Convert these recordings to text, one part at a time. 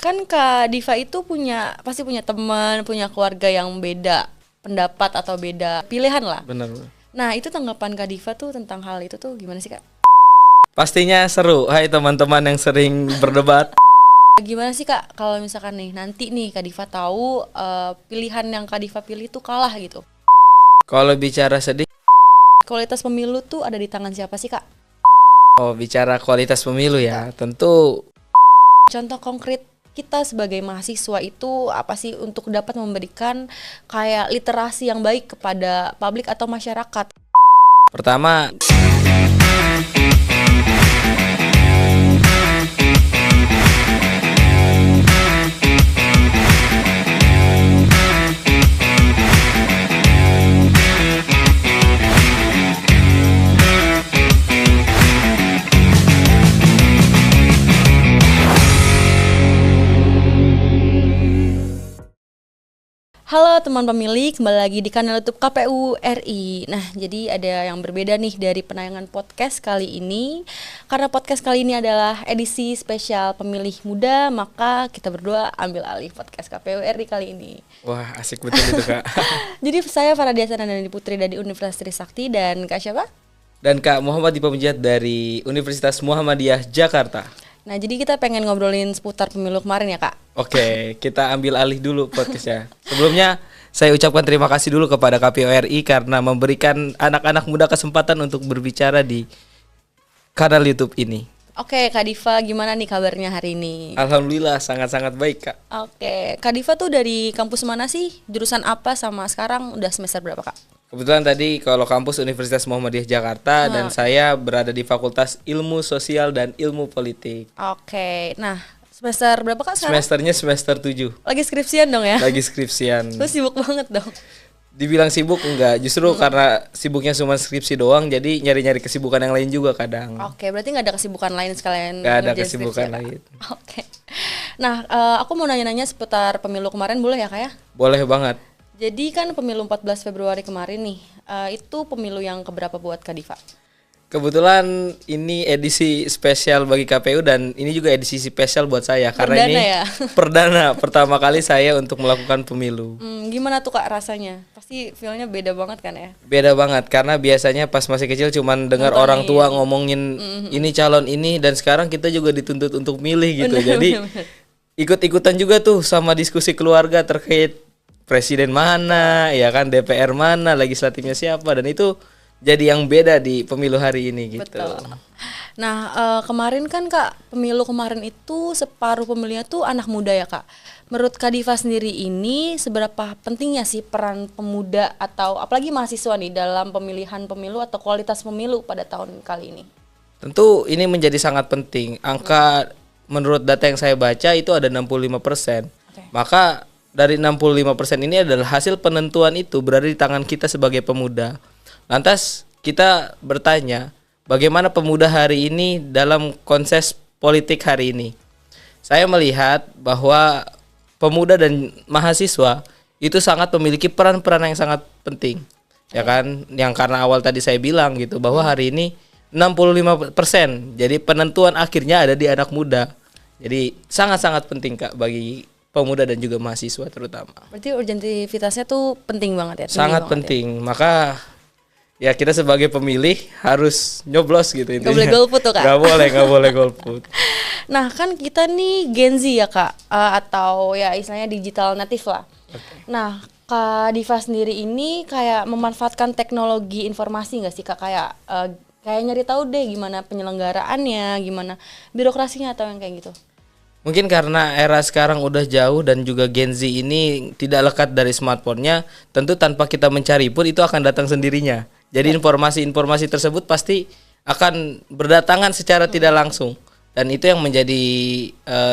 kan Kak Diva itu pasti punya teman, punya keluarga yang beda pendapat atau beda pilihan lah. Benar. Nah, itu tanggapan Kak Diva tuh tentang hal itu tuh gimana sih Kak? Pastinya seru. Hai teman-teman yang sering berdebat. Gimana sih Kak kalau misalkan nih nanti nih Kak Diva tahu pilihan yang Kak Diva pilih tuh kalah gitu. Kalau bicara sedih, Kualitas pemilu tuh ada di tangan siapa sih Kak? bicara kualitas pemilu ya, tentu Contoh konkret kita sebagai mahasiswa itu apa sih untuk dapat memberikan kayak literasi yang baik kepada publik atau masyarakat? pertama Halo teman pemilih, kembali lagi di kanal YouTube KPU RI. Nah, jadi ada yang berbeda nih dari penayangan podcast kali ini. Karena podcast kali ini adalah edisi spesial pemilih muda, maka kita berdua ambil alih podcast KPU RI kali ini. wah asik betul itu Kak. Jadi saya Faradia Sanandani Putri dari Universitas Trisakti dan Kak siapa? Dan Kak Muhammad Dipamujat dari Universitas Muhammadiyah Jakarta. Nah, jadi kita pengen ngobrolin seputar pemilu kemarin ya Kak. Oke, kita ambil alih dulu podcastnya. Sebelumnya saya ucapkan terima kasih dulu kepada KPU RI karena memberikan anak-anak muda kesempatan untuk berbicara di kanal YouTube ini. Oke, Kak Diva gimana nih kabarnya hari ini? Alhamdulillah sangat-sangat baik Kak. Oke, Kak Diva tuh dari kampus mana sih? Jurusan apa sama sekarang udah semester berapa Kak? Kebetulan tadi kalau kampus Universitas Muhammadiyah Jakarta dan saya berada di Fakultas Ilmu Sosial dan Ilmu Politik. Oke, nah semester berapa Kak sekarang? Semesternya semester 7. Lagi skripsian dong ya? Lagi skripsian. Lu sibuk banget dong. Dibilang sibuk enggak, justru karena sibuknya cuma skripsi doang, jadi nyari-nyari kesibukan yang lain juga kadang. Oke, berarti nggak ada kesibukan lain sekalian Nggak ada ngerjain kesibukan skripsi ya, Kak? lain. Oke. Nah, aku mau nanya-nanya seputar pemilu kemarin boleh ya Kak ya? Boleh banget. Jadi kan pemilu 14 Februari kemarin nih, itu pemilu yang keberapa buat Kak Diva? Kebetulan ini edisi spesial bagi KPU dan ini juga edisi spesial buat saya karena Perdana ini ya? perdana pertama kali saya untuk melakukan pemilu. Gimana tuh Kak rasanya? Pasti feel-nya beda banget kan ya? Beda banget karena biasanya pas masih kecil cuman dengar orang tua ngomongin ini calon ini dan sekarang kita juga dituntut untuk milih gitu. Bener, Jadi bener. ikut-ikutan juga tuh sama diskusi keluarga terkait presiden mana, ya kan DPR mana, legislatifnya siapa dan itu jadi yang beda di pemilu hari ini gitu. Betul. Nah, kemarin kan Kak, pemilu kemarin itu separuh pemilihnya tuh anak muda ya Kak. Menurut Kak Diva sendiri ini seberapa pentingnya sih peran pemuda atau apalagi mahasiswa nih dalam pemilihan pemilu atau kualitas pemilu pada tahun kali ini? Tentu ini menjadi sangat penting. Angka menurut data yang saya baca itu ada 65%. Oke. Maka dari 65% ini adalah hasil penentuan itu berada di tangan kita sebagai pemuda. Lantas kita bertanya, bagaimana pemuda hari ini dalam konsep politik hari ini? Saya melihat bahwa pemuda dan mahasiswa itu sangat memiliki peran-peran yang sangat penting. Ya kan? Yang karena awal tadi saya bilang gitu bahwa hari ini 65%. Jadi penentuan akhirnya ada di anak muda. Jadi sangat-sangat penting Kak bagi pemuda dan juga mahasiswa terutama. Berarti urgentivitasnya tuh penting banget ya? Sangat banget penting. Maka ya kita sebagai pemilih harus nyoblos gitu intinya. Gak boleh golput tuh Kak? Gak boleh golput. Nah kan kita nih Gen Z ya Kak, atau ya istilahnya digital native lah. Nah Kak Diva sendiri ini kayak memanfaatkan teknologi informasi nggak sih Kak? Kayak nyari tahu deh gimana penyelenggaraannya, gimana birokrasinya atau yang kayak gitu. Mungkin karena era sekarang udah jauh dan juga Gen Z ini tidak lekat dari smartphone-nya, tentu tanpa kita mencari pun itu akan datang sendirinya. Jadi informasi-informasi tersebut pasti akan berdatangan secara tidak langsung. Dan itu yang menjadi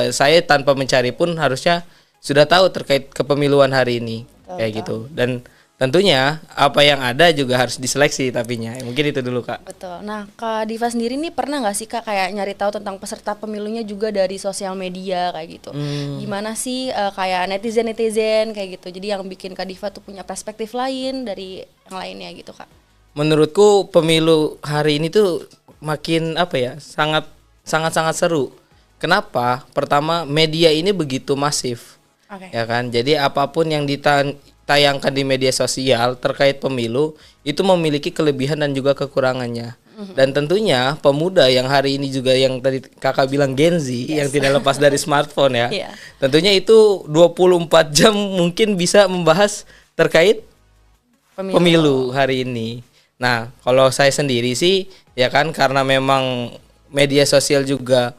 saya tanpa mencari pun harusnya sudah tahu terkait kepemiluan hari ini. Kayak gitu. Dan tentunya apa yang ada juga harus diseleksi tapinya. Mungkin itu dulu Kak. Betul. Nah Kak Diva sendiri nih pernah nggak sih Kak kayak nyari tahu tentang peserta pemilunya juga dari sosial media kayak gitu? Gimana sih kayak netizen kayak gitu? Jadi yang bikin Kak Diva tuh punya perspektif lain dari yang lainnya gitu Kak? Menurutku pemilu hari ini tuh makin sangat seru Kenapa? Pertama, media ini begitu masif. Oke. Ya kan? Jadi apapun yang ditayangkan di media sosial terkait pemilu itu memiliki kelebihan dan juga kekurangannya. Dan tentunya pemuda yang hari ini juga yang tadi Kakak bilang Gen Z yang tidak lepas dari smartphone ya. Iya. Tentunya itu 24 jam mungkin bisa membahas terkait pemilu hari ini. Nah, kalau saya sendiri sih ya kan karena memang media sosial juga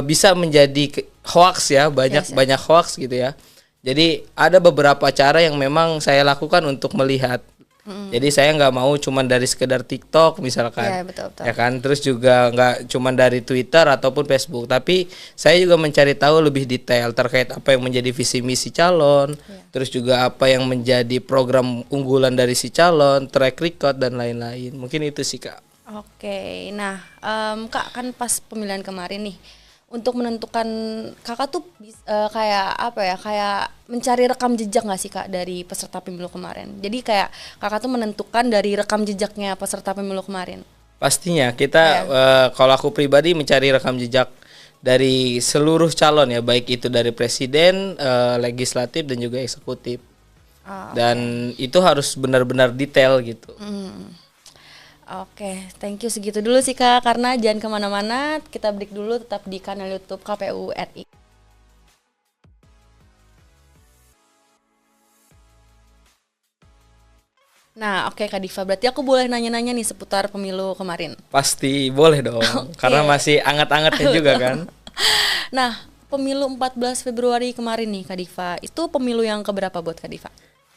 bisa menjadi hoax ya, banyak hoax gitu ya. Jadi ada beberapa cara yang memang saya lakukan untuk melihat. Jadi saya nggak mau cuman dari sekedar TikTok misalkan, Ya, betul. ya kan. Terus juga nggak cuman dari Twitter ataupun Facebook, tapi saya juga mencari tahu lebih detail terkait apa yang menjadi visi misi calon, terus juga apa yang menjadi program unggulan dari si calon, track record dan lain-lain. Mungkin itu sih Kak. Oke, nah Kak kan pas pemilihan kemarin nih, untuk menentukan Kakak tuh kayak apa ya, kayak mencari rekam jejak nggak sih Kak dari peserta pemilu kemarin? Jadi kayak Kakak tuh menentukan dari rekam jejaknya peserta pemilu kemarin. Pastinya kita kalau aku pribadi mencari rekam jejak dari seluruh calon ya, baik itu dari presiden, legislatif dan juga eksekutif. Dan itu harus benar-benar detail gitu. Oke, thank you segitu dulu sih Kak, karena jangan kemana-mana, kita break dulu tetap di kanal YouTube KPU RI. Nah, oke Kak Diva, berarti aku boleh nanya-nanya nih seputar pemilu kemarin. Pasti boleh dong, karena masih anget-angetnya juga kan. Nah, pemilu 14 Februari kemarin nih Kak Diva, itu pemilu yang keberapa buat Kak Diva?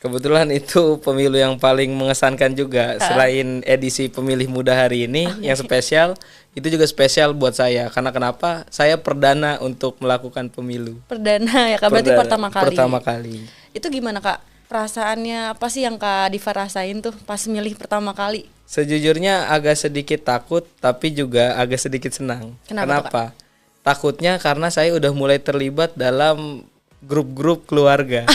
Kebetulan itu pemilu yang paling mengesankan juga. Selain edisi pemilih muda hari ini yang spesial, itu juga spesial buat saya. Karena kenapa? Saya perdana untuk melakukan pemilu. Perdana ya Kak, berarti pertama kali. Pertama kali. Itu gimana Kak? Perasaannya apa sih yang Kak Diva rasain tuh pas milih pertama kali? Sejujurnya agak sedikit takut, tapi juga agak sedikit senang. Kenapa? Takutnya karena saya udah mulai terlibat dalam grup-grup keluarga.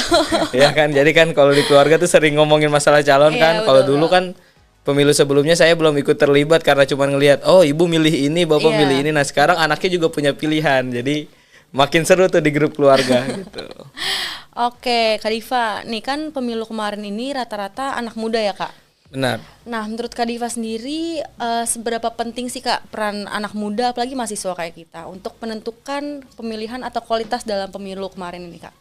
Ya kan, jadi kan kalau di keluarga tuh sering ngomongin masalah calon kan. Kalau dulu kan pemilu sebelumnya saya belum ikut terlibat karena cuma ngelihat oh ibu milih ini, bapak milih ini. Nah sekarang anaknya juga punya pilihan, jadi makin seru tuh di grup keluarga gitu. Oke Kak Diva, nih kan pemilu kemarin ini rata-rata anak muda ya Kak? Benar. Nah menurut Kak Diva sendiri seberapa penting sih Kak peran anak muda apalagi mahasiswa kayak kita untuk menentukan pemilihan atau kualitas dalam pemilu kemarin ini Kak?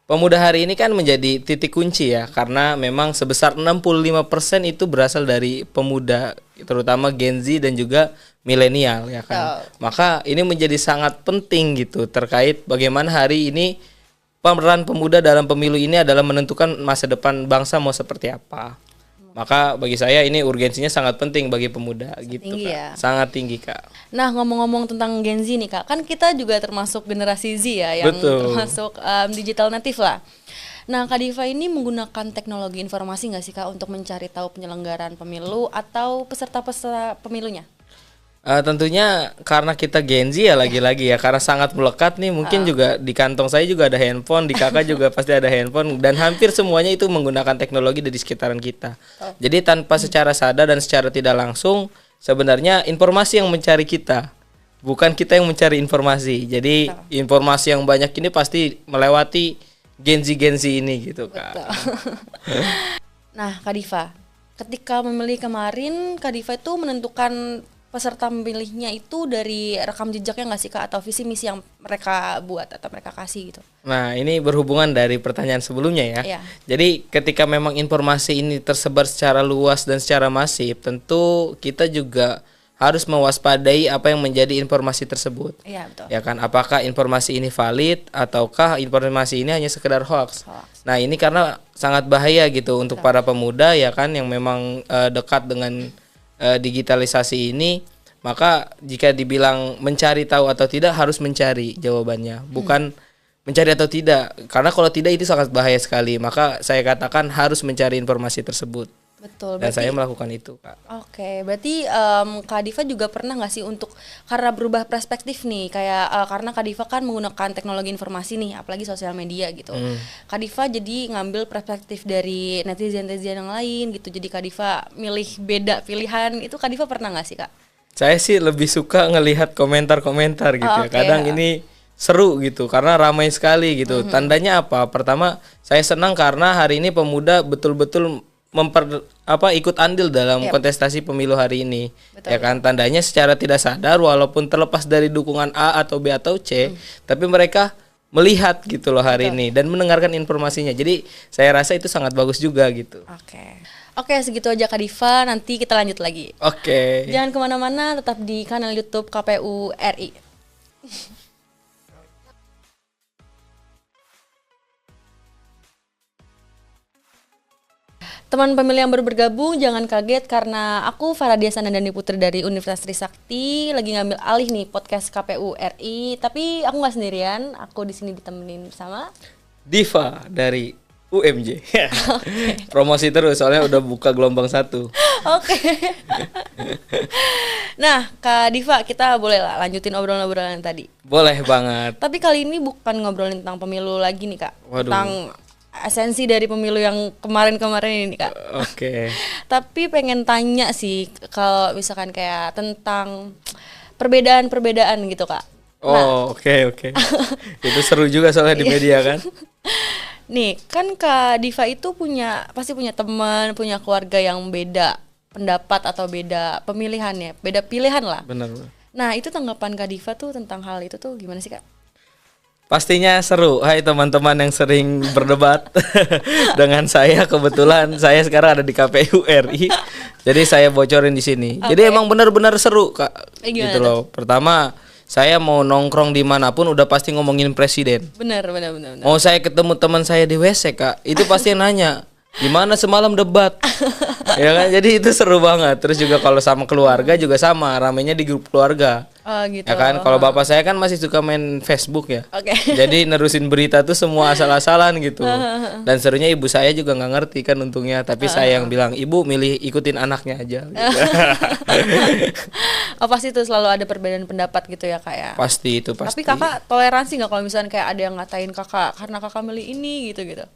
Pemuda hari ini kan menjadi titik kunci ya, karena memang sebesar 65% itu berasal dari pemuda, terutama Gen Z dan juga milenial ya kan. Maka ini menjadi sangat penting gitu terkait bagaimana hari ini peran pemuda dalam pemilu ini adalah menentukan masa depan bangsa mau seperti apa. Maka bagi saya ini urgensinya sangat penting bagi pemuda gitu tinggi Kak. Ya? Sangat tinggi Kak. Nah ngomong-ngomong tentang Gen Z nih Kak, kan kita juga termasuk generasi Z ya, yang termasuk digital native lah. Nah Kak Diva ini menggunakan teknologi informasi nggak sih Kak untuk mencari tahu penyelenggaraan pemilu atau peserta-peserta pemilunya? Tentunya karena kita Gen Z ya lagi-lagi ya, karena sangat melekat nih, mungkin juga di kantong saya juga ada handphone, di kakak juga pasti ada handphone, dan hampir semuanya itu menggunakan teknologi dari sekitaran kita. Jadi tanpa secara sadar dan secara tidak langsung sebenarnya informasi yang mencari kita, bukan kita yang mencari informasi. Jadi informasi yang banyak ini pasti melewati Gen Z ini gitu Kak. Nah Kak Diva, ketika memilih kemarin Kak Diva itu menentukan peserta memilihnya itu dari rekam jejaknya nggak sih Kak, atau visi misi yang mereka buat atau mereka kasih gitu? Nah ini berhubungan dari pertanyaan sebelumnya ya. Jadi ketika memang informasi ini tersebar secara luas dan secara masif, tentu kita juga harus mewaspadai apa yang menjadi informasi tersebut. Iya betul. Ya kan, apakah informasi ini valid ataukah informasi ini hanya sekedar hoax. Nah ini karena sangat bahaya gitu untuk para pemuda ya kan, yang memang dekat dengan digitalisasi ini. Maka jika dibilang mencari tahu atau tidak, harus mencari jawabannya, bukan mencari atau tidak, karena kalau tidak itu sangat bahaya sekali. Maka saya katakan harus mencari informasi tersebut. Betul. Dan saya melakukan itu Kak. Oke, berarti Kak Diva juga pernah nggak sih untuk karena berubah perspektif nih, kayak karena Kak Diva kan menggunakan teknologi informasi nih, apalagi sosial media gitu. Kak Diva jadi ngambil perspektif dari netizen yang lain gitu. Jadi Kak Diva milih beda pilihan, itu Kak Diva pernah nggak sih Kak? Saya sih lebih suka ngelihat komentar-komentar gitu ya. Oke, Kadang ini seru gitu karena ramai sekali gitu. Tandanya apa? Pertama, saya senang karena hari ini pemuda betul-betul ikut andil dalam kontestasi pemilu hari ini. Betul. Ya kan, tandanya secara tidak sadar walaupun terlepas dari dukungan A atau B atau C, tapi mereka melihat gitu loh hari ini dan mendengarkan informasinya. Jadi saya rasa itu sangat bagus juga gitu. Oke, segitu aja Kak Diva, nanti kita lanjut lagi. Oke. Jangan kemana-mana, tetap di kanal YouTube KPU RI. Teman pemilih yang baru bergabung, jangan kaget karena aku Faradia Sanandani Putri dari Universitas Trisakti lagi ngambil alih nih podcast KPU RI. Tapi aku nggak sendirian, aku di sini ditemenin sama Diva dari UMJ. Promosi terus soalnya udah buka gelombang 1. Oke. Nah, Kak Diva, kita boleh lah lanjutin obrolan-obrolan tadi. Boleh banget. Tapi kali ini bukan ngobrolin tentang pemilu lagi nih, Kak. Waduh. Tentang esensi dari pemilu yang kemarin-kemarin ini, Kak. Oke. Tapi pengen tanya sih kalau misalkan kayak tentang perbedaan-perbedaan gitu, Kak. Oh, oke. Itu seru juga soalnya di media kan. Nih, kan Kak Diva itu pasti punya teman, punya keluarga yang beda pendapat atau beda pemilihannya, beda pilihan lah. Benar. Nah, itu tanggapan Kak Diva tuh tentang hal itu tuh gimana sih, Kak? Pastinya seru. Hai teman-teman yang sering berdebat dengan saya. Kebetulan saya sekarang ada di KPU RI. Jadi saya bocorin di sini. Jadi emang benar-benar seru, Kak. Gitu loh. Pertama, saya mau nongkrong dimanapun udah pasti ngomongin presiden. Benar. Mau saya ketemu teman saya di WC, Kak, itu pasti nanya gimana semalam debat. Ya kan, jadi itu seru banget. Terus juga kalau sama keluarga juga sama, ramainya di grup keluarga. Oh gitu. Ya kan, kalau bapak saya kan masih suka main Facebook ya. Oke. Jadi nerusin berita tuh semua asal-asalan gitu. Dan serunya ibu saya juga nggak ngerti kan untungnya, tapi saya yang bilang, "Ibu milih ikutin anaknya aja." Gitu. Oh, pasti tuh selalu ada perbedaan pendapat gitu ya, Kak ya. Pasti itu pasti. Tapi Kakak toleransi nggak kalau misalnya kayak ada yang ngatain Kakak karena Kakak milih ini gitu-gitu?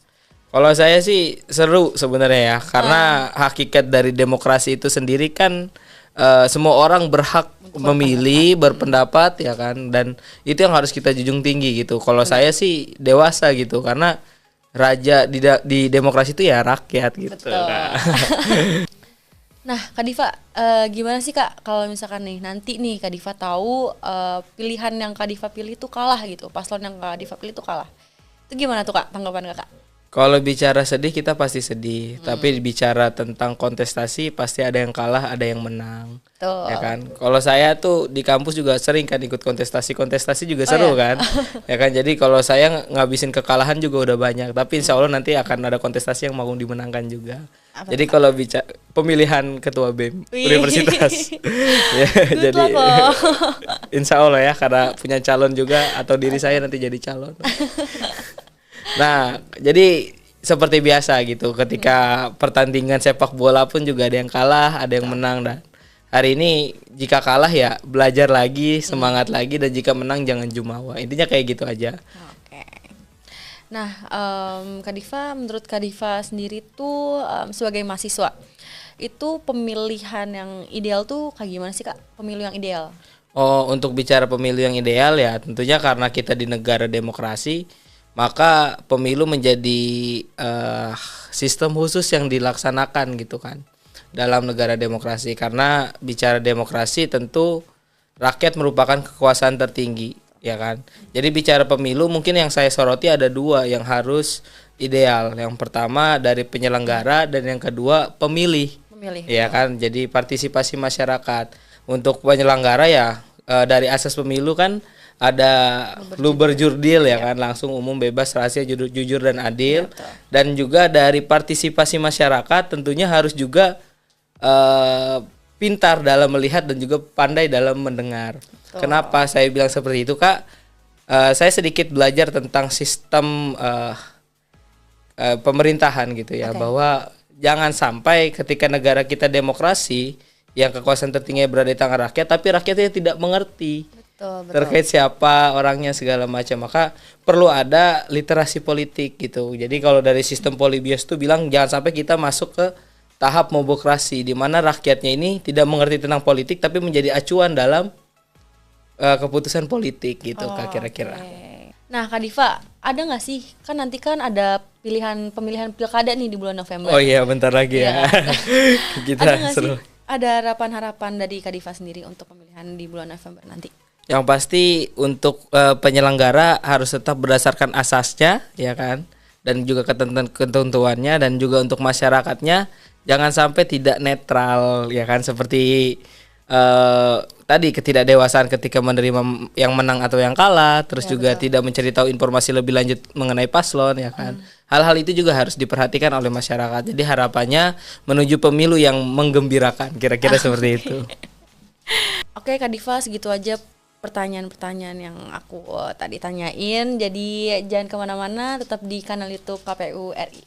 Kalau saya sih seru sebenarnya ya, karena hakikat dari demokrasi itu sendiri kan semua orang berhak memilih, berpendapat ya kan, dan itu yang harus kita junjung tinggi gitu. Kalau saya sih dewasa gitu, karena raja di demokrasi itu ya rakyat gitu. Betul. Nah, Kak Diva, gimana sih Kak kalau misalkan nih nanti nih Kak Diva tahu pilihan yang Kak Diva pilih itu kalah gitu, paslon yang Kak Diva pilih itu kalah, itu gimana tuh Kak tanggapan Kakak? Kalau bicara sedih kita pasti sedih, tapi bicara tentang kontestasi pasti ada yang kalah, ada yang menang. Tuh. Ya kan. Kalau saya tuh di kampus juga sering kan ikut kontestasi juga seru kan. Ya kan. Jadi kalau saya ngabisin kekalahan juga udah banyak, tapi insya Allah nanti akan ada kontestasi yang mau dimenangkan juga. Jadi kalau bicara pemilihan ketua BEM universitas, ya, jadi insya Allah ya, karena punya calon juga atau diri saya nanti jadi calon. Nah, jadi seperti biasa gitu, ketika pertandingan sepak bola pun juga ada yang kalah, ada yang menang, dan hari ini jika kalah ya belajar lagi, semangat lagi, dan jika menang jangan jumawa. Intinya kayak gitu aja. Oke. Nah, Kak Diva, menurut Kak Diva sendiri tuh sebagai mahasiswa, itu pemilihan yang ideal tuh kayak gimana sih Kak? Pemilu yang ideal? Oh, untuk bicara pemilu yang ideal ya tentunya karena kita di negara demokrasi, maka pemilu menjadi sistem khusus yang dilaksanakan gitu kan dalam negara demokrasi. Karena bicara demokrasi tentu rakyat merupakan kekuasaan tertinggi, ya kan. Jadi bicara pemilu mungkin yang saya soroti ada dua yang harus ideal. Yang pertama dari penyelenggara dan yang kedua pemilih. Ya kan. Jadi partisipasi masyarakat. Untuk penyelenggara ya dari asas pemilu kan ada luber jurdil ya kan, langsung umum bebas rahasia jujur dan adil. Dan juga dari partisipasi masyarakat tentunya harus juga pintar dalam melihat dan juga pandai dalam mendengar. Kenapa saya bilang seperti itu Kak? Saya sedikit belajar tentang sistem pemerintahan gitu ya, bahwa jangan sampai ketika negara kita demokrasi yang kekuasaan tertinggi berada di tangan rakyat, tapi rakyatnya tidak mengerti terkait siapa orangnya segala macam. Maka perlu ada literasi politik gitu. Jadi kalau dari sistem Polybius tuh bilang jangan sampai kita masuk ke tahap mobokrasi di mana rakyatnya ini tidak mengerti tentang politik tapi menjadi acuan dalam keputusan politik gitu Kak kira-kira. Nah Kak Diva, ada nggak sih, kan nanti kan ada pemilihan pilkada nih di bulan November. Oh iya bentar lagi ya. Kita ada nggak seru. sih ada harapan-harapan dari Kak Diva sendiri untuk pemilihan di bulan November nanti? Yang pasti untuk penyelenggara harus tetap berdasarkan asasnya ya kan, dan juga ketentuannya, dan juga untuk masyarakatnya jangan sampai tidak netral ya kan, seperti tadi ketidakdewasaan ketika menerima yang menang atau yang kalah, terus juga betul. Tidak mencari tahu informasi lebih lanjut mengenai paslon ya kan. Hal-hal itu juga harus diperhatikan oleh masyarakat. Jadi harapannya menuju pemilu yang menggembirakan, kira-kira seperti itu. Oke Kak Diva, segitu aja pertanyaan-pertanyaan yang aku tadi tanyain. Jadi jangan kemana-mana, tetap di kanal YouTube KPU RI.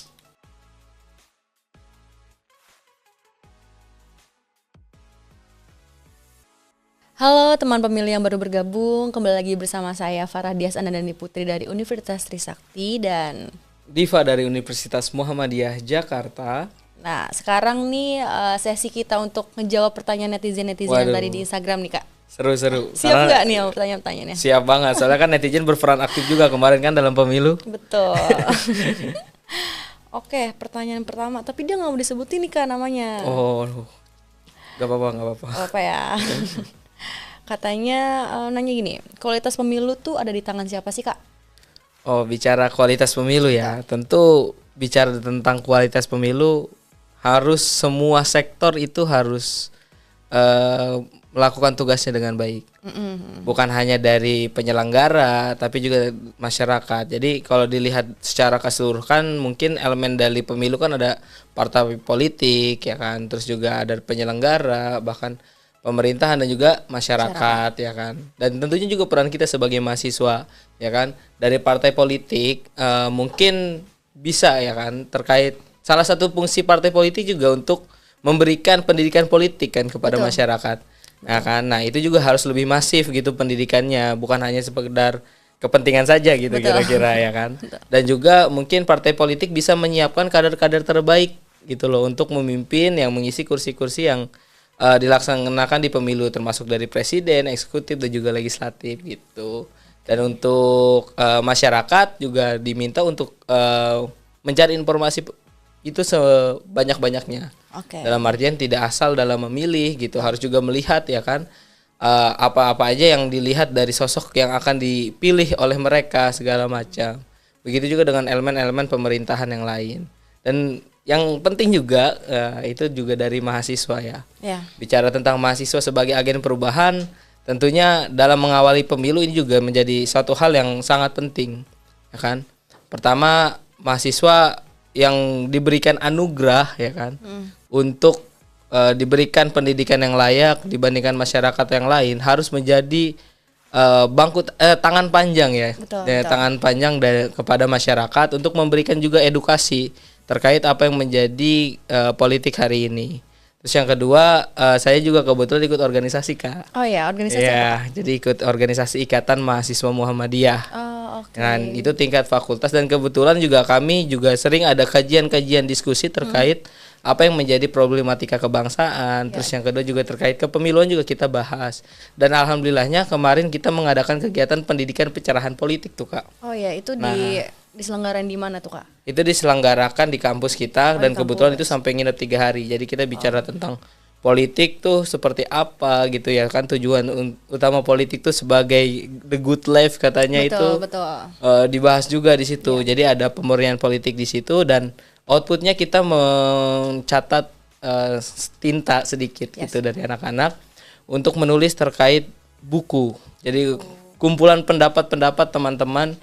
Halo teman pemilih yang baru bergabung, kembali lagi bersama saya Farah Dias Anandani Putri dari Universitas Trisakti dan Diva dari Universitas Muhammadiyah Jakarta. Nah sekarang nih sesi kita untuk ngejawab pertanyaan netizen-netizen yang tadi di Instagram nih Kak. Seru-seru. Siap nggak nih sama pertanyaan-pertanyaannya? Siap banget, soalnya kan netizen berperan aktif juga kemarin kan dalam pemilu. Betul. Oke, pertanyaan pertama, tapi dia nggak mau disebutin nih Kak namanya. Oh, nggak apa-apa. Apa ya? Katanya nanya gini, kualitas pemilu tuh ada di tangan siapa sih Kak? Oh, bicara kualitas pemilu ya, tentu bicara tentang kualitas pemilu harus semua sektor itu harus melakukan tugasnya dengan baik. Bukan hanya dari penyelenggara tapi juga masyarakat. Jadi kalau dilihat secara keseluruhan mungkin elemen dari pemilu kan ada partai politik ya kan, terus juga ada penyelenggara, bahkan pemerintahan dan juga masyarakat ya kan. Dan tentunya juga peran kita sebagai mahasiswa ya kan. Dari partai politik mungkin bisa ya kan, terkait salah satu fungsi partai politik juga untuk memberikan pendidikan politik kan kepada masyarakat. Nah kan, nah itu juga harus lebih masif gitu pendidikannya, bukan hanya sekedar kepentingan saja gitu kira-kira ya kan. Dan juga mungkin partai politik bisa menyiapkan kader-kader terbaik gitu loh untuk memimpin yang mengisi kursi-kursi yang dilaksanakan di pemilu, termasuk dari presiden, eksekutif dan juga legislatif gitu. Dan untuk masyarakat juga diminta untuk mencari informasi itu sebanyak-banyaknya. Dalam artian tidak asal dalam memilih gitu, harus juga melihat ya kan apa-apa aja yang dilihat dari sosok yang akan dipilih oleh mereka segala macam. Begitu juga dengan elemen-elemen pemerintahan yang lain. Dan yang penting juga itu juga dari mahasiswa ya. Bicara tentang mahasiswa sebagai agen perubahan, tentunya dalam mengawali pemilu ini juga menjadi suatu hal yang sangat penting, ya kan. Pertama, mahasiswa yang diberikan anugerah ya kan, untuk diberikan pendidikan yang layak dibandingkan masyarakat yang lain harus menjadi tangan panjang ya, tangan panjang kepada masyarakat untuk memberikan juga edukasi terkait apa yang menjadi politik hari ini. Terus yang kedua, saya juga kebetulan ikut organisasi Kak. Oh ya, organisasi apa? Jadi ikut organisasi Ikatan Mahasiswa Muhammadiyah. Dan itu tingkat fakultas, dan kebetulan juga kami juga sering ada kajian-kajian diskusi terkait apa yang menjadi problematika kebangsaan. Terus yang kedua juga terkait kepemiluan juga kita bahas. Dan alhamdulillahnya kemarin kita mengadakan kegiatan pendidikan pencerahan politik tuh Kak. Oh ya, itu diselenggarain di mana tuh Kak? Itu diselenggarakan di kampus kita, dan kebetulan itu sampai nginep 3 hari. Jadi kita bicara tentang politik tuh seperti apa gitu ya kan, tujuan utama politik tuh sebagai the good life katanya. Dibahas juga di situ. Jadi ada pemurnian politik di situ, dan outputnya kita mencatat tinta sedikit gitu dari anak-anak untuk menulis terkait buku. Jadi kumpulan pendapat-pendapat teman-teman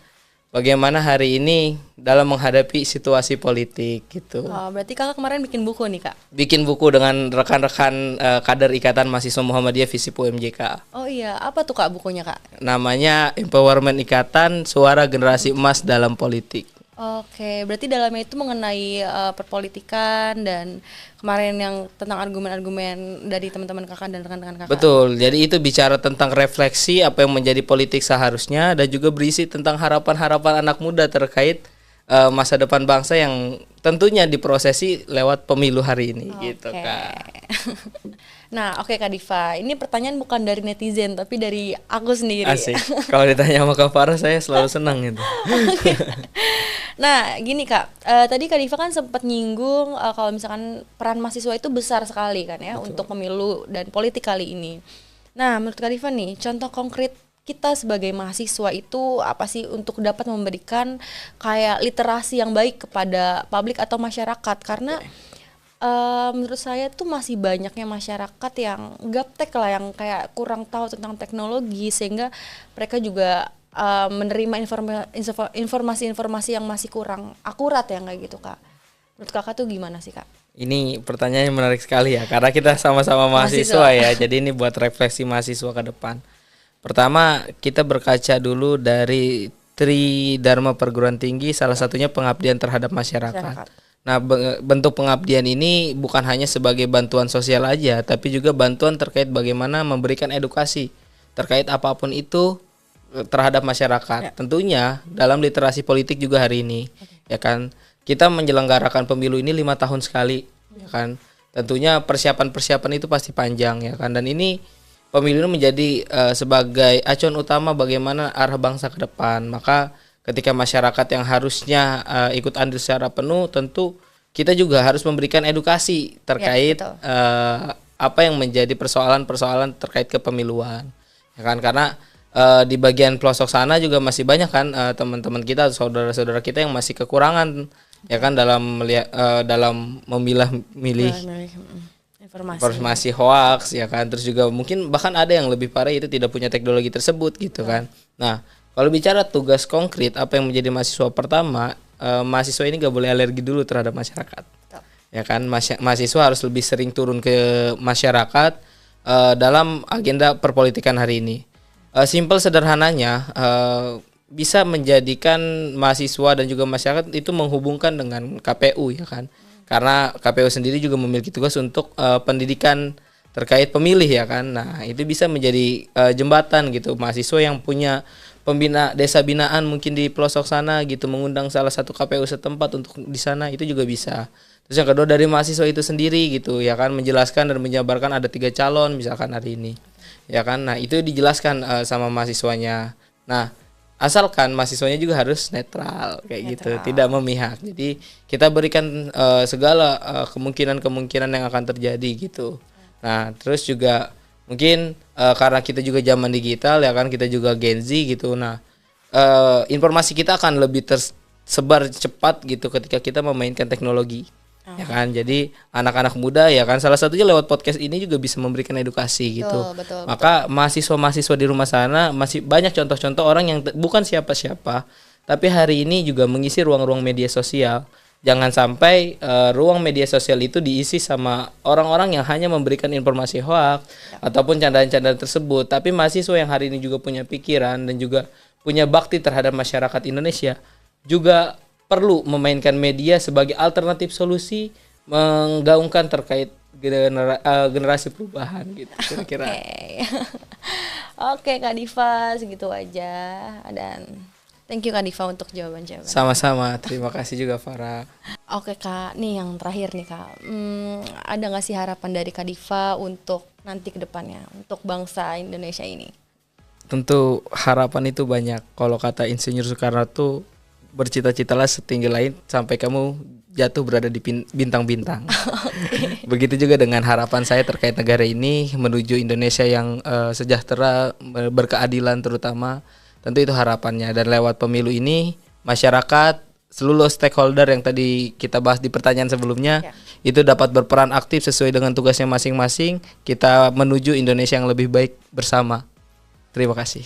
bagaimana hari ini dalam menghadapi situasi politik gitu. Oh, berarti Kakak kemarin bikin buku nih Kak? Bikin buku dengan rekan-rekan kader Ikatan Mahasiswa Muhammadiyah Visip UMJK. Oh iya, apa tuh Kak bukunya Kak? Namanya Empowerment Ikatan Suara Generasi Emas dalam Politik. Oke, berarti dalamnya itu mengenai perpolitikan dan kemarin yang tentang argumen-argumen dari teman-teman Kakak dan rekan-rekan Kakak. Betul, jadi itu bicara tentang refleksi apa yang menjadi politik seharusnya, dan juga berisi tentang harapan-harapan anak muda terkait masa depan bangsa yang tentunya diprosesi lewat pemilu hari ini gitu Kak. Nah, oke Kak Diva, ini pertanyaan bukan dari netizen tapi dari aku sendiri. Asik. Kalau ditanya sama Kak Farah saya selalu senang gitu. Nah, gini Kak, tadi Kak Diva kan sempat nyinggung kalau misalkan peran mahasiswa itu besar sekali kan ya. Betul. Untuk pemilu dan politik kali ini. Nah, menurut Kak Diva nih, contoh konkret kita sebagai mahasiswa itu apa sih untuk dapat memberikan kayak literasi yang baik kepada publik atau masyarakat? Karena menurut saya tuh masih banyaknya masyarakat yang gaptek lah, yang kayak kurang tahu tentang teknologi sehingga mereka juga menerima informasi-informasi yang masih kurang akurat ya kayak gitu Kak. Menurut Kakak tuh gimana sih Kak? Ini pertanyaan yang menarik sekali ya karena kita sama-sama mahasiswa ya. Jadi ini buat refleksi mahasiswa ke depan. Pertama kita berkaca dulu dari Tridharma Perguruan Tinggi, salah satunya pengabdian terhadap masyarakat. Nah, bentuk pengabdian ini bukan hanya sebagai bantuan sosial aja, tapi juga bantuan terkait bagaimana memberikan edukasi terkait apapun itu terhadap masyarakat. Ya. Tentunya dalam literasi politik juga hari ini, ya kan, kita menyelenggarakan pemilu ini 5 tahun sekali, ya kan. Tentunya persiapan itu pasti panjang, ya kan. Dan ini pemilu ini menjadi sebagai acuan utama bagaimana arah bangsa ke depan. Maka ketika masyarakat yang harusnya ikut andil secara penuh, tentu kita juga harus memberikan edukasi terkait apa yang menjadi persoalan-persoalan terkait kepemiluan, ya kan? Karena di bagian pelosok sana juga masih banyak kan teman-teman kita, saudara-saudara kita yang masih kekurangan, ya kan, dalam memilah-milih informasi hoax, ya kan. Terus juga mungkin bahkan ada yang lebih parah itu tidak punya teknologi tersebut gitu kan. Nah, kalau bicara tugas konkret apa yang menjadi mahasiswa pertama, mahasiswa ini gak boleh alergi dulu terhadap masyarakat. Ya kan, mahasiswa harus lebih sering turun ke masyarakat dalam agenda perpolitikan hari ini. Simpel sederhananya bisa menjadikan mahasiswa dan juga masyarakat itu menghubungkan dengan KPU, ya kan. Karena KPU sendiri juga memiliki tugas untuk pendidikan terkait pemilih, ya kan. Nah, itu bisa menjadi jembatan gitu, mahasiswa yang punya pembina desa binaan mungkin di pelosok sana gitu, mengundang salah satu KPU setempat untuk di sana, itu juga bisa. Terus yang kedua dari mahasiswa itu sendiri gitu, ya kan, menjelaskan dan menjabarkan ada 3 calon misalkan hari ini, ya kan. Nah, itu dijelaskan sama mahasiswanya. Nah, asalkan mahasiswanya juga harus netral kayak gitu, tidak memihak. Jadi kita berikan segala kemungkinan-kemungkinan yang akan terjadi gitu. Nah, terus juga mungkin karena kita juga zaman digital, ya kan, kita juga Gen Z gitu. Nah, informasi kita akan lebih tersebar cepat gitu ketika kita memainkan teknologi, ya kan. Jadi anak-anak muda, ya kan, salah satunya lewat podcast ini juga bisa memberikan edukasi gitu. Betul. Maka mahasiswa-mahasiswa di rumah sana masih banyak contoh-contoh orang yang bukan siapa-siapa, tapi hari ini juga mengisi ruang-ruang media sosial. Jangan sampai ruang media sosial itu diisi sama orang-orang yang hanya memberikan informasi hoax ataupun candaan-candaan tersebut. Tapi mahasiswa yang hari ini juga punya pikiran dan juga punya bakti terhadap masyarakat Indonesia juga perlu memainkan media sebagai alternatif solusi menggaungkan terkait generasi perubahan gitu kira-kira. Oke, Kak Diva, segitu aja, dan thank you Kak Diva untuk jawaban-jawaban. Sama-sama, terima kasih juga Farah. Oke Kak, nih yang terakhir nih Kak, ada nggak sih harapan dari Kak Diva untuk nanti ke depannya, untuk bangsa Indonesia ini? Tentu harapan itu banyak. Kalau kata Insinyur Soekarno tuh, bercita-citalah setinggi langit sampai kamu jatuh berada di bintang-bintang. Begitu juga dengan harapan saya terkait negara ini menuju Indonesia yang sejahtera, berkeadilan terutama. Tentu itu harapannya, dan lewat pemilu ini masyarakat, seluruh stakeholder yang tadi kita bahas di pertanyaan sebelumnya, itu dapat berperan aktif sesuai dengan tugasnya masing-masing. Kita menuju Indonesia yang lebih baik bersama. Terima kasih.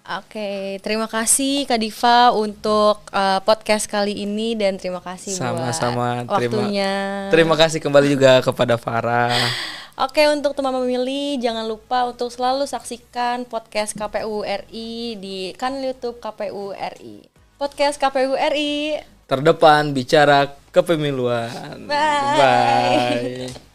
Oke, terima kasih Kak Diva untuk podcast kali ini, dan terima kasih sama-sama buat waktunya. Terima kasih kembali juga kepada Farah. Oke, untuk teman pemilih jangan lupa untuk selalu saksikan podcast KPU RI di kanal YouTube KPU RI. Podcast KPU RI. Terdepan bicara kepemiluan. Bye.